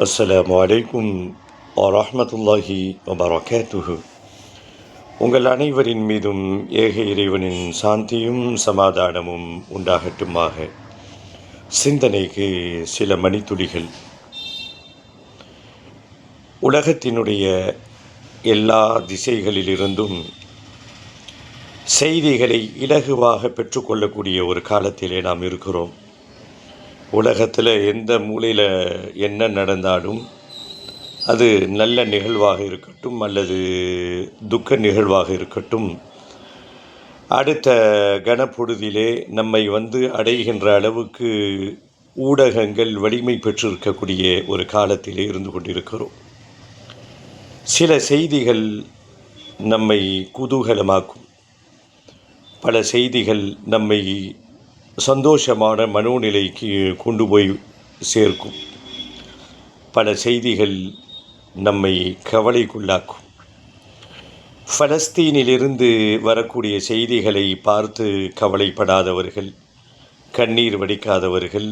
அஸ்ஸலாமு அலைக்கும் வரஹ்மத்துல்லாஹி வபரகாத்துஹு. உங்கள் அனைவரின் மீதும் ஏக இறைவனின் சாந்தியும் சமாதானமும் உண்டாகட்டுமாக. சிந்தனைக்கு சில மணித்துளிகள். உலகத்தினுடைய எல்லா திசைகளிலிருந்தும் செய்திகளை இலகுவாக பெற்றுக்கொள்ளக்கூடிய ஒரு காலத்திலே நாம் இருக்கிறோம். உலகத்தில் எந்த மூலையில் என்ன நடந்தாலும் அது நல்ல நிகழ்வாக இருக்கட்டும் அல்லது துக்க நிகழ்வாக இருக்கட்டும், அடுத்த கணப்பொழுதிலே நம்மை அடைகின்ற அளவுக்கு ஊடகங்கள் வலிமை பெற்றிருக்கக்கூடிய ஒரு காலத்திலே இருந்து கொண்டிருக்கிறோம். சில செய்திகள் நம்மை குதூகலமாக்கும், பல செய்திகள் நம்மை சந்தோஷமான மனோநிலைக்கு கொண்டு போய் சேர்க்கும், பல செய்திகள் நம்மை கவலைக்குள்ளாக்கும். பலஸ்தீனிலிருந்து வரக்கூடிய செய்திகளை பார்த்து கவலைப்படாதவர்கள், கண்ணீர் வடிக்காதவர்கள்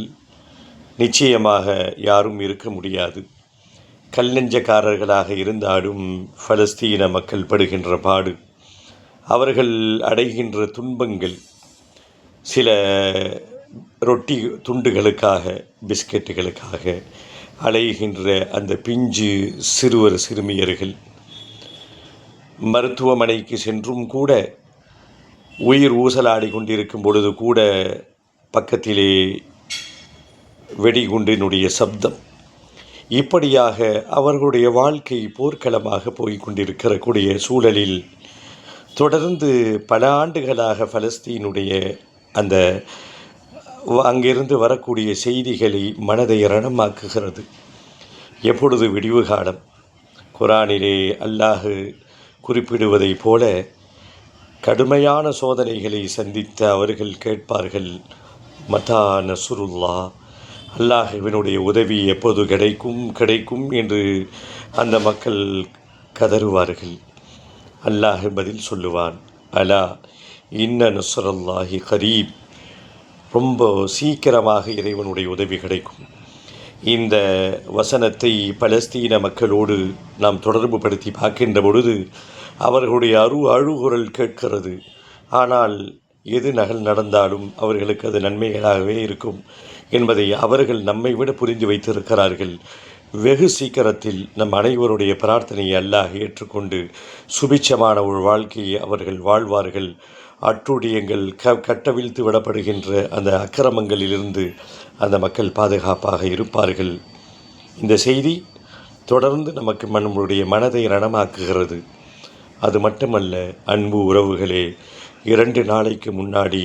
நிச்சயமாக யாரும் இருக்க முடியாது. கல்லெஞ்சக்காரர்களாக இருந்தாலும் பலஸ்தீன மக்கள் படுகின்ற பாடு, அவர்கள் அடைகின்ற துன்பங்கள், சில ரொட்டி துண்டுகளுக்காக, பிஸ்கெட்டுகளுக்காக அலைகின்ற அந்த பிஞ்சு சிறுவர் சிறுமியர்கள், மருத்துவமனைக்கு சென்றும் கூட உயிர் ஊசலாடி கொண்டிருக்கும் பொழுது கூட பக்கத்திலே வெடிகுண்டினுடைய சப்தம், இப்படியாக அவர்களுடைய வாழ்க்கை போர்க்களமாக போய்கொண்டிருக்கிற கூடிய சூழலில் தொடர்ந்து பல ஆண்டுகளாக பலஸ்தீனுடைய அந்த அங்கிருந்து வரக்கூடிய செய்திகளை மனதை ரணமாக்குகிறது. எப்பொழுது விடிவு காலம்? குரானிலே அல்லாஹ் குறிப்பிடுவதைப் போல கடுமையான சோதனைகளை சந்தித்த அவர்கள் கேட்பார்கள், மதா நஸ்ருல்லா, அல்லாஹ்வினுடைய உதவி எப்போது கிடைக்கும் என்று அந்த மக்கள் கதறுவார்கள். அல்லாஹ் பதில் சொல்லுவான், அலா இன்ன நஸ்ரல்லாஹி கரீப், ரொம்ப சீக்கிரமாக இறைவனுடைய உதவி கிடைக்கும். இந்த வசனத்தை பலஸ்தீன மக்களோடு நாம் தொடர்பு படுத்தி பார்க்கின்ற பொழுது அவர்களுடைய அழுகுரல் கேட்கிறது. ஆனால் எது நடந்தாலும் அவர்களுக்கு அது நன்மைகளாகவே இருக்கும் என்பதை அவர்கள் நம்மை விட புரிந்து வைத்திருக்கிறார்கள். வெகு சீக்கிரத்தில் நம் அனைவருடைய பிரார்த்தனையை அல்லாஹ் ஏற்றுக்கொண்டு சுபிட்சமான ஒரு வாழ்க்கையை அவர்கள் வாழ்வார்கள். அட்டுழியங்கள் கட்டவிழ்த்து விடப்படுகின்ற அந்த அக்கிரமங்களிலிருந்து அந்த மக்கள் பாதுகாப்பாக இருப்பார்கள். இந்த செய்தி தொடர்ந்து நமக்கு நம்முடைய மனதை ரணமாக்குகிறது. அது மட்டுமல்ல அன்பு உறவுகளே, 2 நாளைக்கு முன்னாடி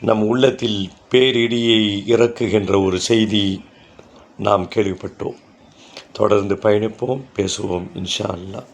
நம் உள்ளத்தில் பேரிடியை இறக்குகின்ற ஒரு செய்தி நாம் கேள்விப்பட்டோம். தொடர்ந்து பயணிப்போம், பேசுவோம் இன்ஷா அல்லாஹ்.